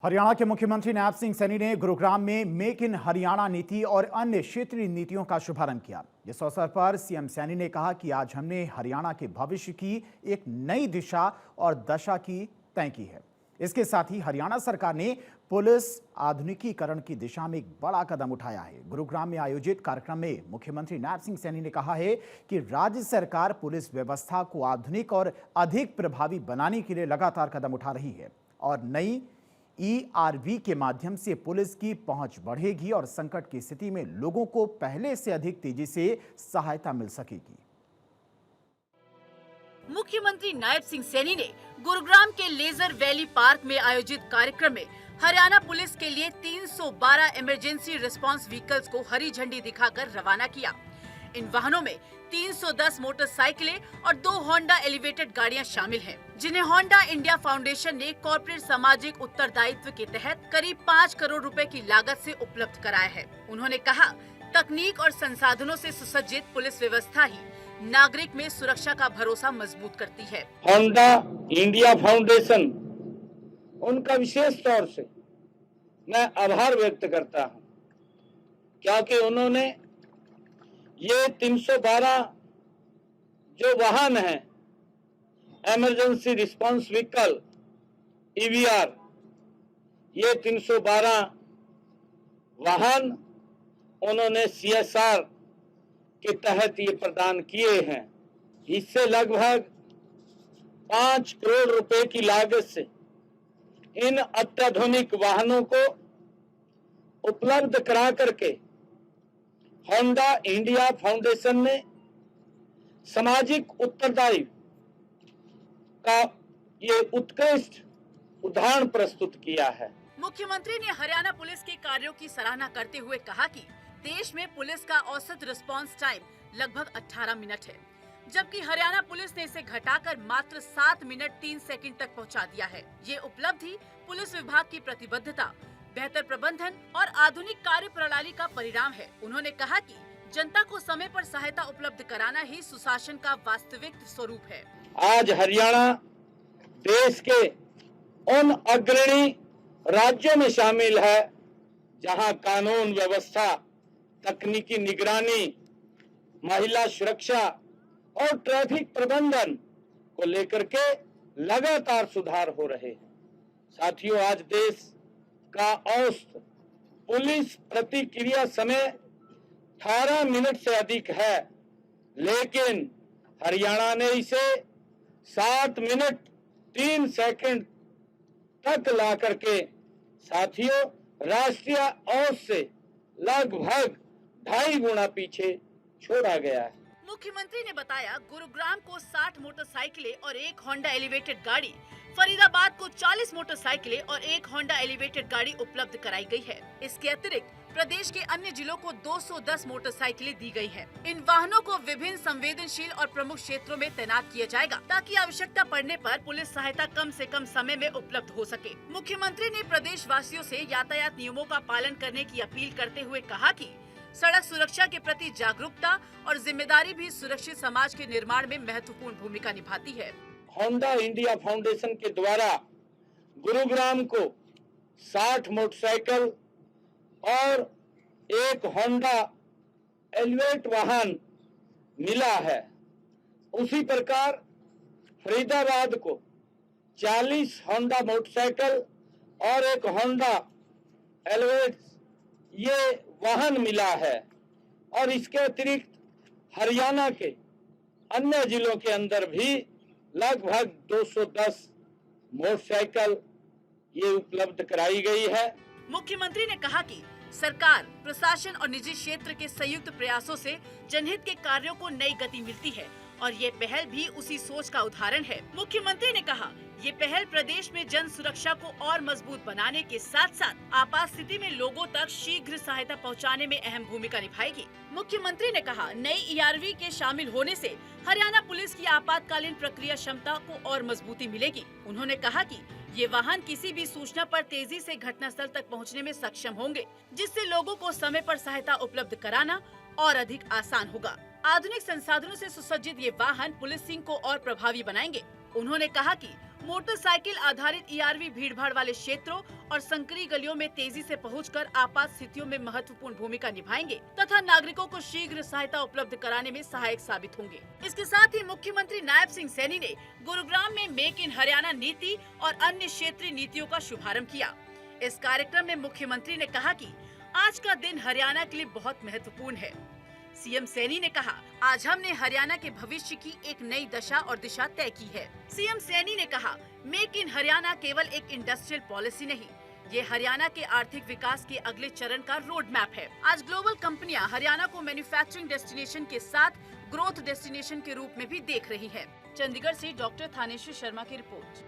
हरियाणा के मुख्यमंत्री नायब सिंह सैनी ने गुरुग्राम में मेक इन हरियाणा नीति और अन्य क्षेत्रीय नीतियों का शुभारंभ किया। इस अवसर पर सीएम सैनी ने कहा कि आज हमने हरियाणा के भविष्य की एक नई दिशा और दशा की तय की है। इसके साथ ही हरियाणा सरकार ने पुलिस आधुनिकीकरण की दिशा में एक बड़ा कदम उठाया है। गुरुग्राम में आयोजित कार्यक्रम में मुख्यमंत्री नायब सिंह सैनी ने कहा है कि राज्य सरकार पुलिस व्यवस्था को आधुनिक और अधिक प्रभावी बनाने के लिए लगातार कदम उठा रही है और नई ERV के माध्यम से पुलिस की पहुंच बढ़ेगी और संकट की स्थिति में लोगों को पहले से अधिक तेजी से सहायता मिल सकेगी। मुख्यमंत्री नायब सिंह सैनी ने गुरुग्राम के लेजर वैली पार्क में आयोजित कार्यक्रम में हरियाणा पुलिस के लिए 312 इमरजेंसी रिस्पांस व्हीकल्स को हरी झंडी दिखाकर रवाना किया। इन वाहनों में 310 मोटरसाइकिलें और 2 होंडा एलिवेटेड गाड़ियां शामिल हैं, जिन्हें होंडा इंडिया फाउंडेशन ने कॉर्पोरेट सामाजिक उत्तरदायित्व के तहत करीब 5 करोड़ रुपए की लागत से उपलब्ध कराया है। उन्होंने कहा, तकनीक और संसाधनों से सुसज्जित पुलिस व्यवस्था ही नागरिक में सुरक्षा का भरोसा मजबूत करती है। होंडा इंडिया फाउंडेशन, उनका विशेष तौर से मैं आभार व्यक्त करता हूं, क्योंकि उन्होंने ये 312 जो वाहन है, इमरजेंसी रिस्पांस व्हीकल EVR, ये 312 वाहन उन्होंने CSR के तहत ये प्रदान किए हैं। इससे लगभग 5 करोड़ रुपए की लागत से इन अत्याधुनिक वाहनों को उपलब्ध करा करके होंडा इंडिया फाउंडेशन ने सामाजिक उत्तरदायित्व का ये उत्कृष्ट उदाहरण प्रस्तुत किया है। मुख्यमंत्री ने हरियाणा पुलिस के कार्यों की सराहना करते हुए कहा कि देश में पुलिस का औसत रिस्पांस टाइम लगभग 18 मिनट है, जबकि हरियाणा पुलिस ने इसे घटाकर मात्र 7 मिनट 3 सेकंड तक पहुंचा दिया है। ये उपलब्धि पुलिस विभाग की प्रतिबद्धता, बेहतर प्रबंधन और आधुनिक कार्य प्रणाली का परिणाम है। उन्होंने कहा कि जनता को समय पर सहायता उपलब्ध कराना ही सुशासन का वास्तविक स्वरूप है। आज हरियाणा देश के उन अग्रणी राज्यों में शामिल है जहां कानून व्यवस्था, तकनीकी निगरानी, महिला सुरक्षा और ट्रैफिक प्रबंधन को लेकर के लगातार सुधार हो रहे हैं। साथियों, आज देश का औसत पुलिस प्रतिक्रिया समय 18 मिनट से अधिक है, लेकिन हरियाणा ने इसे 7 मिनट 3 सेकंड तक ला करके साथियों राष्ट्रीय औसत से लगभग 2.5 गुना पीछे छोड़ा गया है। मुख्यमंत्री ने बताया, गुरुग्राम को 60 मोटरसाइकिलें और 1 होंडा एलिवेटेड गाड़ी, फरीदाबाद को 40 मोटरसाइकिलें और 1 होंडा एलिवेटेड गाड़ी उपलब्ध कराई गई है। इसके अतिरिक्त प्रदेश के अन्य जिलों को 210 मोटरसाइकिलें दी गई हैं। इन वाहनों को विभिन्न संवेदनशील और प्रमुख क्षेत्रों में तैनात किया जाएगा, ताकि आवश्यकता पड़ने पर पुलिस सहायता कम से कम समय में उपलब्ध हो सके। मुख्यमंत्री ने प्रदेश वासियों से यातायात नियमों का पालन करने की अपील करते हुए कहा कि सड़क सुरक्षा के प्रति जागरूकता और जिम्मेदारी भी सुरक्षित समाज के निर्माण में महत्वपूर्ण भूमिका निभाती है। होंडा इंडिया फाउंडेशन के द्वारा गुरुग्राम को 60 मोटरसाइकिल और 1 होंडा एलिवेट वाहन मिला है। उसी प्रकार फरीदाबाद को 40 होंडा मोटरसाइकिल और 1 होंडा एलिवेट ये वाहन मिला है और इसके अतिरिक्त हरियाणा के अन्य जिलों के अंदर भी लगभग 210 मोटरसाइकिल ये उपलब्ध कराई गई है। मुख्यमंत्री ने कहा कि सरकार, प्रशासन और निजी क्षेत्र के संयुक्त प्रयासों से जनहित के कार्यों को नई गति मिलती है और ये पहल भी उसी सोच का उदाहरण है। मुख्यमंत्री ने कहा, ये पहल प्रदेश में जन सुरक्षा को और मजबूत बनाने के साथ साथ आपात स्थिति में लोगों तक शीघ्र सहायता पहुंचाने में अहम भूमिका निभाएगी। मुख्यमंत्री ने कहा, नई ERV के शामिल होने से हरियाणा पुलिस की आपातकालीन प्रक्रिया क्षमता को और मजबूती मिलेगी। उन्होंने कहा कि ये वाहन किसी भी सूचना पर तेजी से घटनास्थल तक पहुंचने में सक्षम होंगे, जिससे लोगों को समय पर सहायता उपलब्ध कराना और अधिक आसान होगा। आधुनिक संसाधनों से सुसज्जित ये वाहन पुलिसिंग को और प्रभावी बनाएंगे। उन्होंने कहा कि मोटरसाइकिल आधारित ERV भीड़भाड़ वाले क्षेत्रों और संकरी गलियों में तेजी से पहुंचकर आपात स्थितियों में महत्वपूर्ण भूमिका निभाएंगे तथा नागरिकों को शीघ्र सहायता उपलब्ध कराने में सहायक साबित होंगे। इसके साथ ही मुख्यमंत्री नायब सिंह सैनी ने गुरुग्राम में मेक इन हरियाणा नीति और अन्य क्षेत्रीय नीतियों का शुभारंभ किया। इस कार्यक्रम में मुख्यमंत्री ने कहा कि आज का दिन हरियाणा के लिए बहुत महत्वपूर्ण है। सीएम सैनी ने कहा, आज हमने हरियाणा के भविष्य की एक नई दशा और दिशा तय की है। सीएम सैनी ने कहा, मेक इन हरियाणा केवल एक इंडस्ट्रियल पॉलिसी नहीं, ये हरियाणा के आर्थिक विकास के अगले चरण का रोड मैप है। आज ग्लोबल कंपनियां हरियाणा को मैन्युफैक्चरिंग डेस्टिनेशन के साथ ग्रोथ डेस्टिनेशन के रूप में भी देख रही हैं। चंडीगढ़ से डॉक्टर थानेश्वर शर्मा की रिपोर्ट।